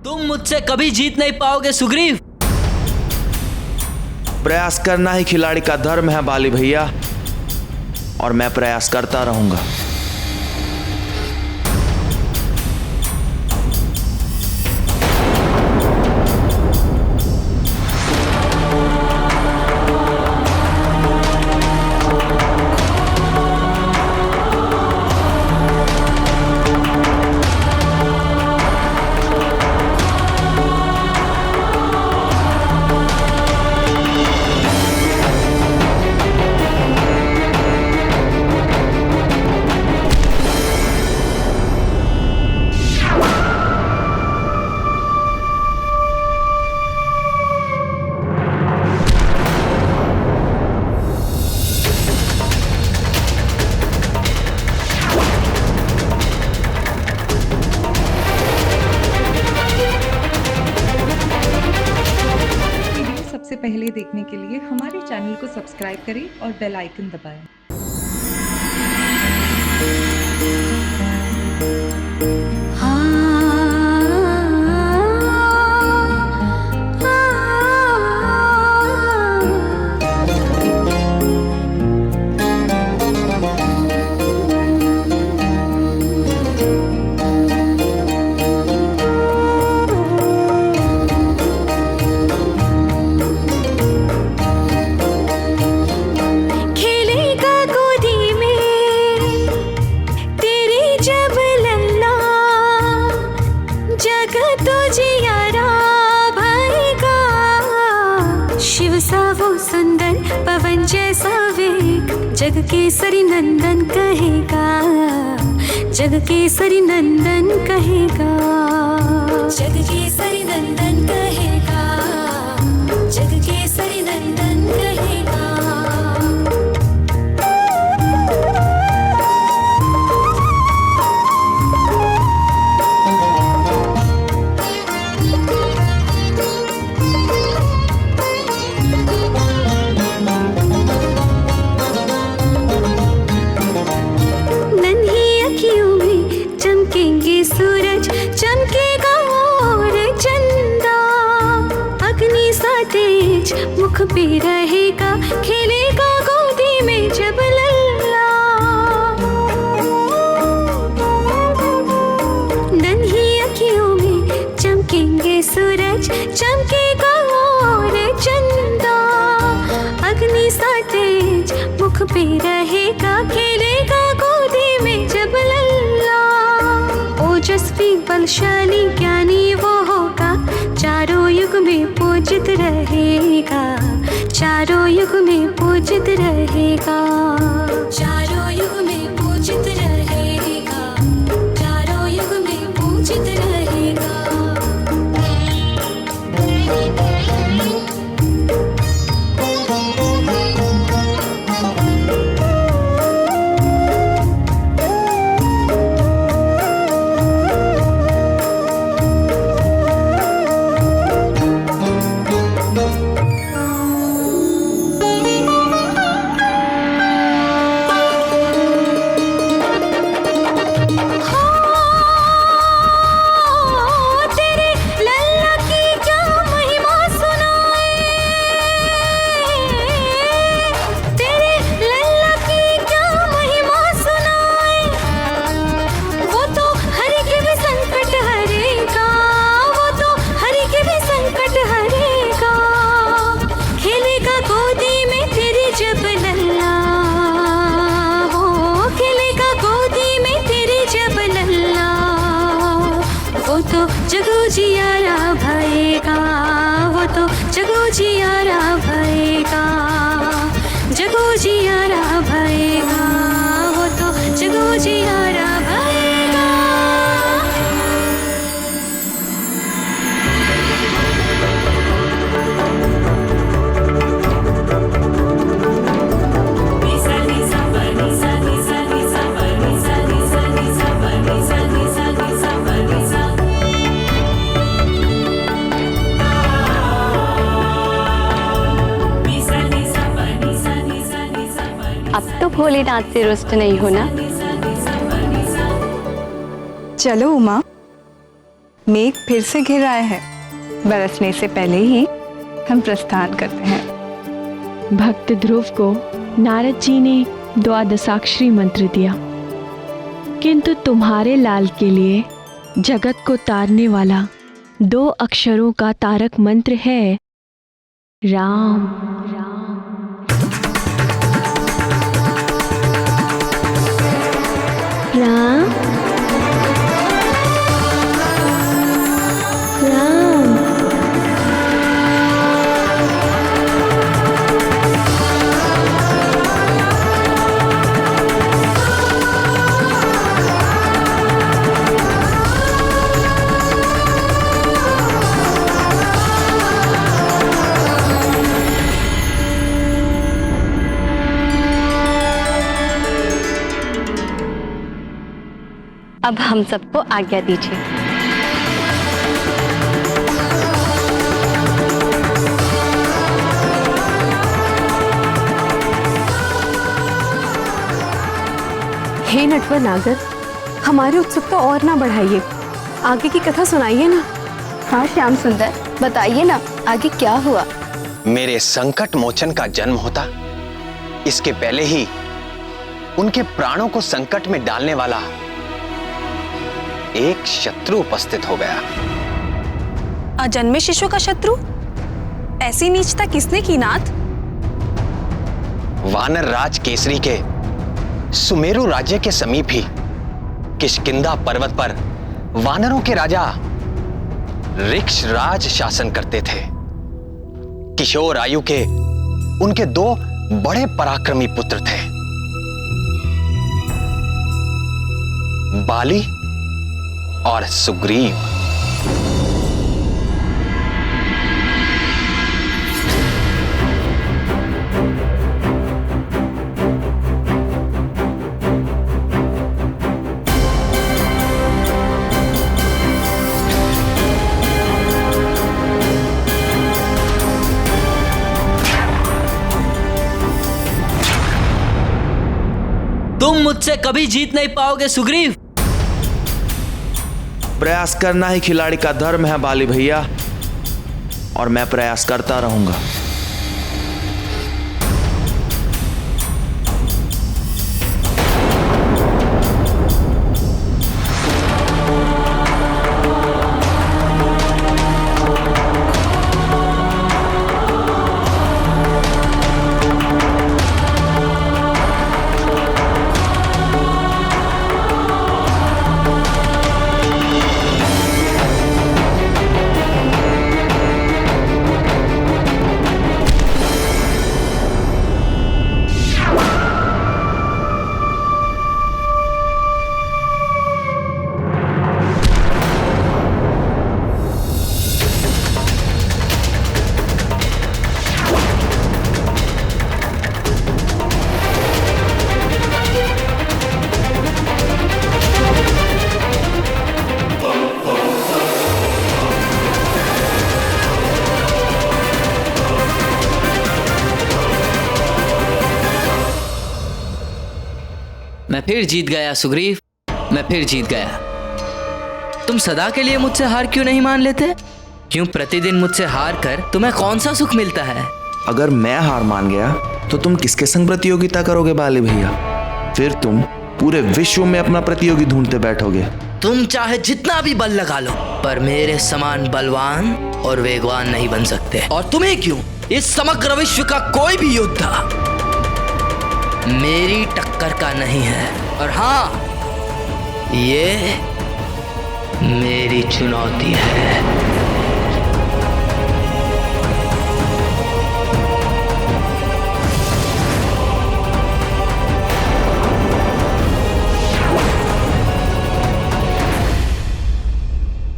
तुम मुझसे कभी जीत नहीं पाओगे सुग्रीव। प्रयास करना ही खिलाड़ी का धर्म है बाली भैया, और मैं प्रयास करता रहूंगा। सबसे पहले देखने के लिए हमारे चैनल को सब्सक्राइब करें और बेल आइकन दबाएं। पवन जैसा वेग जग केसरी नंदन कहेगा, जग केसरी नंदन कहेगा, जग केसरी नंदन कहेगा, जग केसरी नंदन कहेगा। सूरज चमकेगा और चंदा, अग्नि सा तेज मुख पे रहेगा, खेलेगा गोदी में जब लल्ला। नन्ही अखियों में चमकेंगे सूरज, चमकेगा और चंदा, अग्नि सा तेज मुख पे रहेगा, खेलेगा गोदी में जब लल्ला। ओजस्वी बलशाली ज्ञानी वो होगा, चारों युग में पूजित रहेगा, चारों युग में पूजित रहेगा, चारों युग में पूजित रहेगा, चारों युग में पूजित रहेगा। जगो जियारा भयेगा, वो तो जगो जियारा भयेगा, जगो जियारा भयेगा, वो तो जगो जियारा भयेगा। अब तो भोलेनाथ से रुष्ट नहीं होना। चलो उमा, मेघ फिर से घिर आए हैं। बरसने से पहले ही हम प्रस्थान करते हैं। भक्त ध्रुव को नारद जी ने द्वादशाक्षरी मंत्र दिया, किंतु तुम्हारे लाल के लिए जगत को तारने वाला 2 अक्षरों का तारक मंत्र है राम। राम राम। अब हम सबको आज्ञा दीजिए। हे नटवर नागर, हमारी उत्सुकता और ना बढ़ाइए, आगे की कथा सुनाइए ना। हाँ श्याम सुंदर, बताइए ना आगे क्या हुआ। मेरे संकट मोचन का जन्म होता, इसके पहले ही उनके प्राणों को संकट में डालने वाला एक शत्रु उपस्थित हो गया। अजन्मे शिशु का शत्रु? ऐसी नीचता किसने की नाथ? वानर राज केसरी के सुमेरु राज्य के समीप ही किष्किंधा पर्वत पर वानरों के राजा ऋक्षराज शासन करते थे। किशोर आयु के उनके 2 बड़े पराक्रमी पुत्र थे, बाली और सुग्रीव। तुम मुझसे कभी जीत नहीं पाओगे सुग्रीव। प्रयास करना ही खिलाड़ी का धर्म है बाली भैया, और मैं प्रयास करता रहूंगा। मैं फिर जीत गया सुग्रीव, मैं फिर जीत गया। तुम सदा के लिए मुझसे हार क्यों नहीं मान लेते? क्यों प्रतिदिन मुझसे हार कर तुम्हें कौन सा सुख मिलता है? अगर मैं हार मान गया तो तुम किसके संग प्रतियोगिता करोगे बाली भैया? फिर तुम पूरे विश्व में अपना प्रतियोगी ढूंढते बैठोगे। तुम चाहे जितना भी बल लगा लो, पर मेरे समान बलवान और वेगवान नहीं बन सकते। और तुम्हें क्यों, इस समग्र विश्व का कोई भी योद्धा मेरी टक्कर का नहीं है। और हाँ, ये मेरी चुनौती है।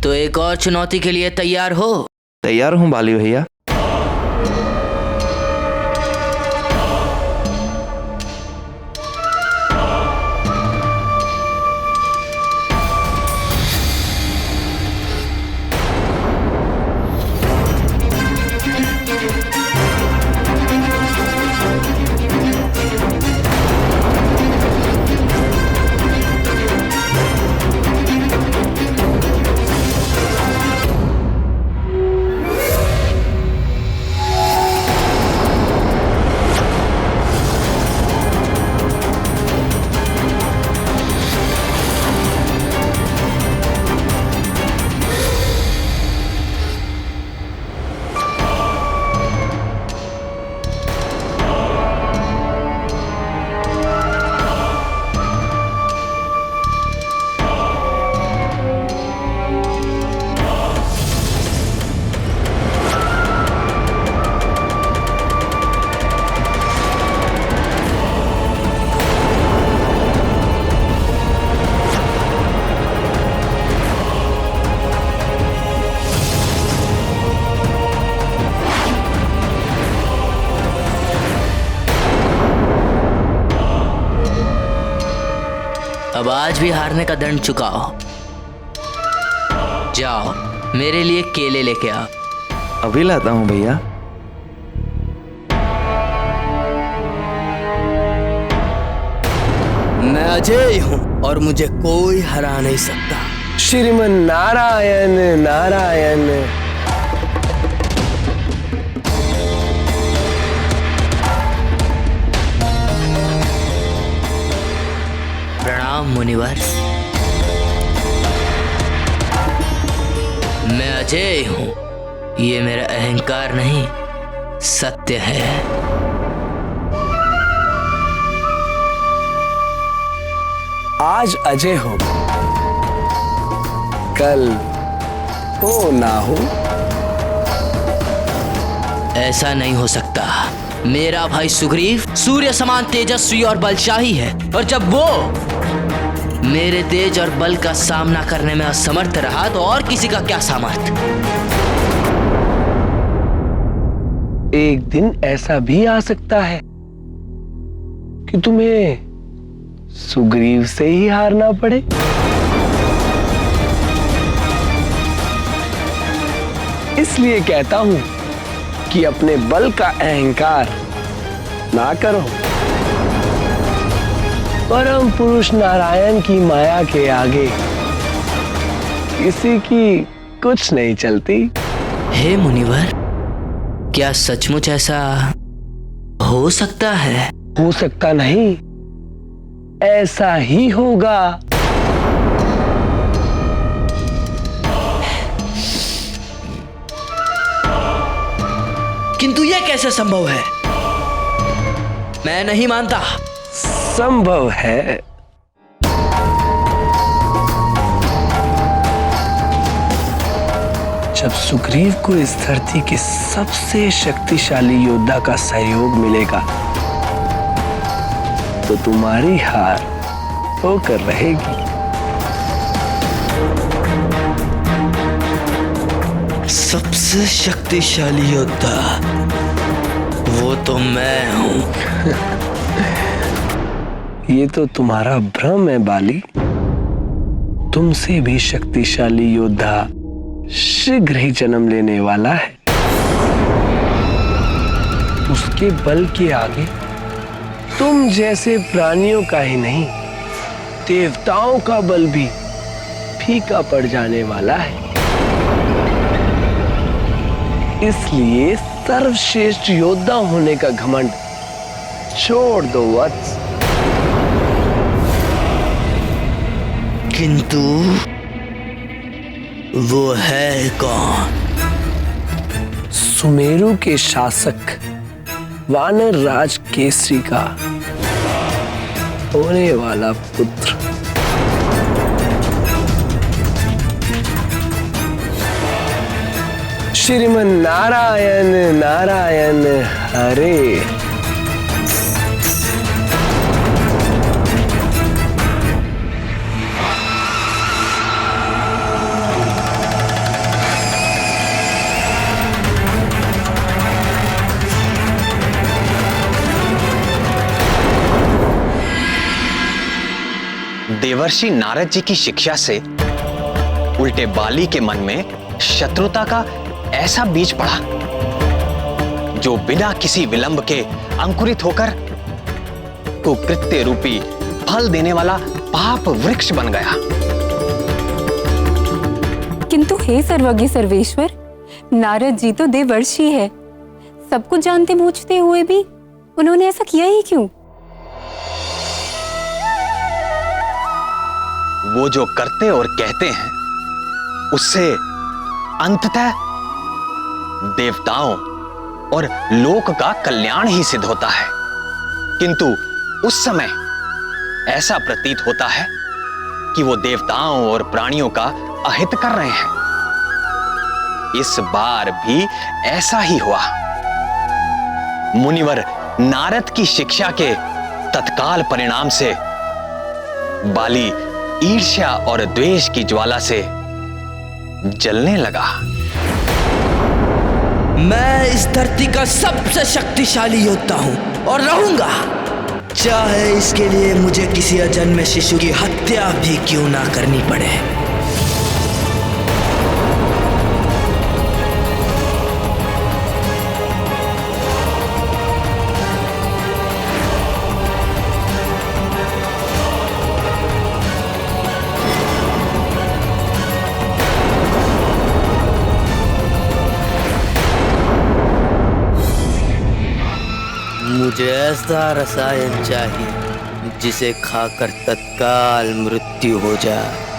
तो एक और चुनौती के लिए तैयार हो? तैयार हूं बाली भैया। आज भी हारने का दंड चुकाओ। जाओ मेरे लिए केले लेके आओ। अभी लाता हूँ भैया। मैं अजय हूँ और मुझे कोई हरा नहीं सकता। श्रीमन नारायण नारायण। प्रणाम मुनिवर। मैं अजय हूँ, ये मेरा अहंकार नहीं सत्य है। आज अजय हो, कल हो ना हो। ऐसा नहीं हो सकता। मेरा भाई सुग्रीव सूर्य समान तेजस्वी और बलशाली है, और जब वो मेरे तेज और बल का सामना करने में असमर्थ रहा तो और किसी का क्या सामर्थ्य। एक दिन ऐसा भी आ सकता है कि तुम्हें सुग्रीव से ही हारना पड़े। इसलिए कहता हूं कि अपने बल का अहंकार ना करो। परम पुरुष नारायण की माया के आगे किसी की कुछ नहीं चलती। हे मुनिवर, क्या सचमुच ऐसा हो सकता है? हो सकता नहीं, ऐसा ही होगा। किंतु यह कैसे संभव है? मैं नहीं मानता। संभव है। जब सुग्रीव को इस धरती के सबसे शक्तिशाली योद्धा का सहयोग मिलेगा तो तुम्हारी हार होकर रहेगी। सबसे शक्तिशाली योद्धा वो तो मैं हूं। ये तो तुम्हारा भ्रम है बाली। तुमसे भी शक्तिशाली योद्धा शीघ्र ही जन्म लेने वाला है। उसके बल के आगे तुम जैसे प्राणियों का ही नहीं, देवताओं का बल भी फीका पड़ जाने वाला है। इसलिए सर्वश्रेष्ठ योद्धा होने का घमंड छोड़ दो वत्स। किंतु वो है कौन? सुमेरु के शासक वानर राज केसरी का होने वाला पुत्र। श्रीमन नारायण नारायण हरे। देवर्षि नारद जी की शिक्षा से उल्टे बाली के मन में शत्रुता का ऐसा बीज पड़ा जो बिना किसी विलंब के अंकुरित होकर कुकृत्य रूपी फल देने वाला पाप वृक्ष बन गया। किंतु हे सर्वज्ञ सर्वेश्वर, नारद जी तो देवर्षि है। सब कुछ जानते बूझते हुए भी उन्होंने ऐसा किया ही क्यों? वो जो करते और कहते हैं उससे अंततः देवताओं और लोक का कल्याण ही सिद्ध होता है। किंतु उस समय ऐसा प्रतीत होता है कि वो देवताओं और प्राणियों का अहित कर रहे हैं। इस बार भी ऐसा ही हुआ। मुनिवर नारद की शिक्षा के तत्काल परिणाम से बाली ईर्ष्या और द्वेष की ज्वाला से जलने लगा। मैं इस धरती का सबसे शक्तिशाली योद्धा हूं और रहूंगा। चाहे इसके लिए मुझे किसी अजन्मे शिशु की हत्या भी क्यों ना करनी पड़े। मुझे ऐसा रसायन चाहिए जिसे खाकर तत्काल मृत्यु हो जाए।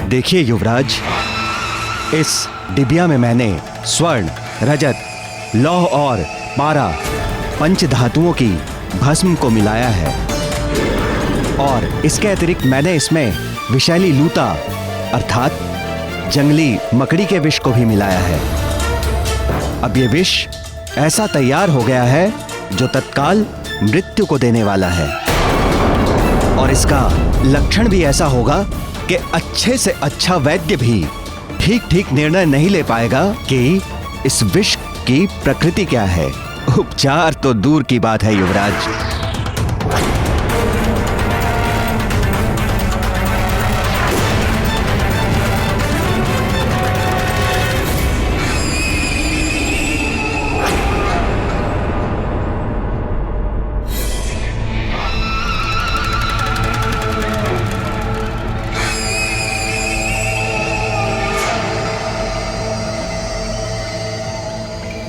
देखिए युवराज, इस डिबिया में मैंने स्वर्ण, रजत, लौह और पारा पंच धातुओं की भस्म को मिलाया है और इसके अतिरिक्त मैंने इसमें विषैली लूता अर्थात जंगली मकड़ी के विष को भी मिलाया है। अब ये विष ऐसा तैयार हो गया है जो तत्काल मृत्यु को देने वाला है और इसका लक्षण भी ऐसा होगा कि अच्छे से अच्छा वैद्य भी ठीक ठीक निर्णय नहीं ले पाएगा कि इस विष की प्रकृति क्या है। उपचार तो दूर की बात है युवराज।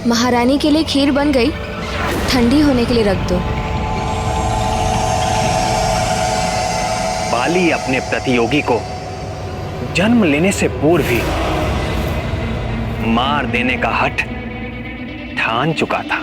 महारानी के लिए खीर बन गई, ठंडी होने के लिए रख दो। बाली अपने प्रतियोगी को जन्म लेने से पूर्व ही मार देने का हठ ठान चुका था।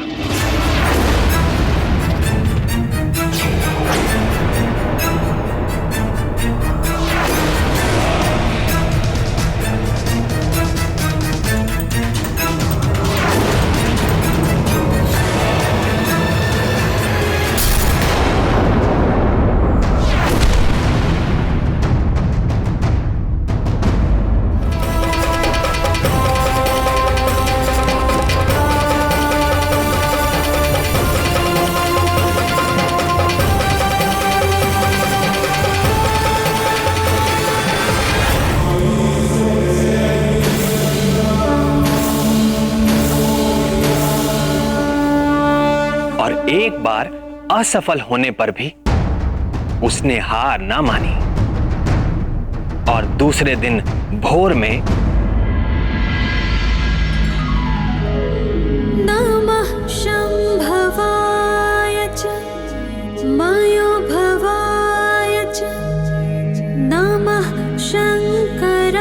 एक बार असफल होने पर भी उसने हार ना मानी और दूसरे दिन भोर में नमः शंभवाय च मयोभवाय च नमः शंकराय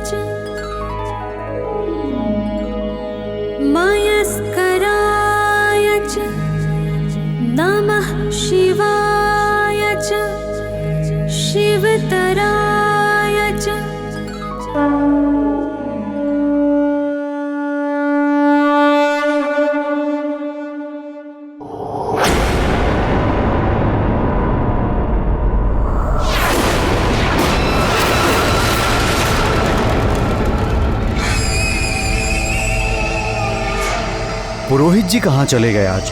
च मयस्कराय च नमः शिवाय च शिवतराय च। पुरोहित जी कहाँ चले गए आज?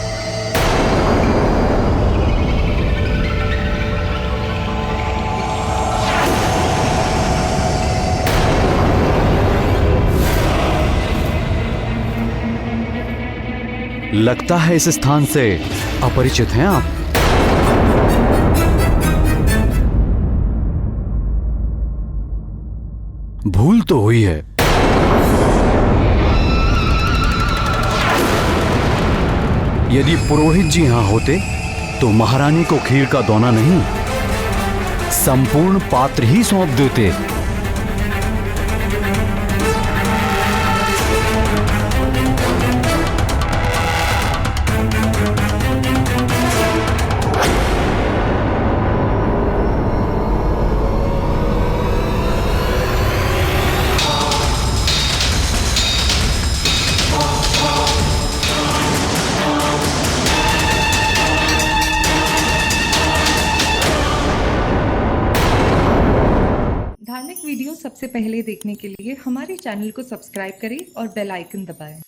लगता है इस स्थान से अपरिचित हैं आप। भूल तो हुई है। यदि पुरोहित जी यहां होते तो महारानी को खीर का दोना नहीं, संपूर्ण पात्र ही सौंप देते। धार्मिक वीडियो सबसे पहले देखने के लिए हमारे चैनल को सब्सक्राइब करें और बेल आइकन दबाएं।